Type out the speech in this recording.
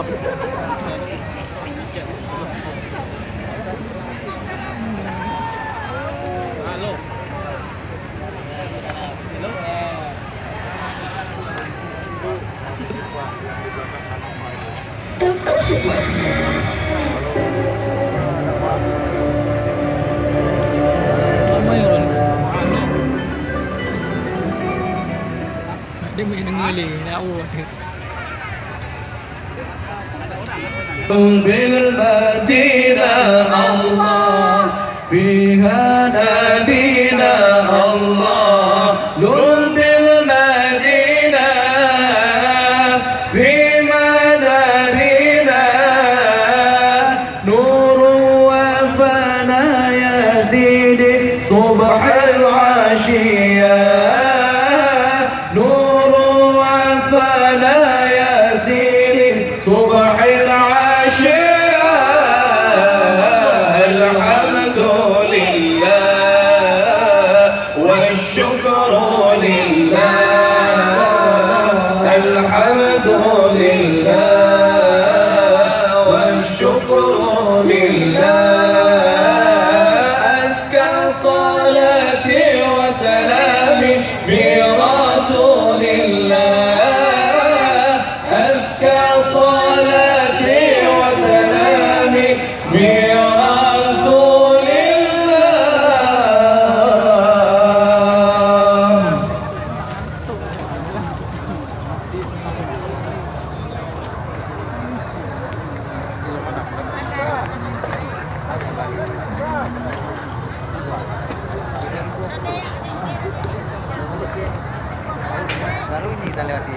gelap. Halo. Lama ya Ron? Dia main ngeli, nak بالمدينة الله فيها نبينا الله نور بالمدينة في مدينة نور وفنا يزيد صبح العشية نور وفنا يزيد صبح العشية الحمد لله والشكر لله الحمد لله والشكر لله أزكى صلاتي وسلامي برسول الله أزكى صلاتي وسلامي برسول Baru ini kita lewati.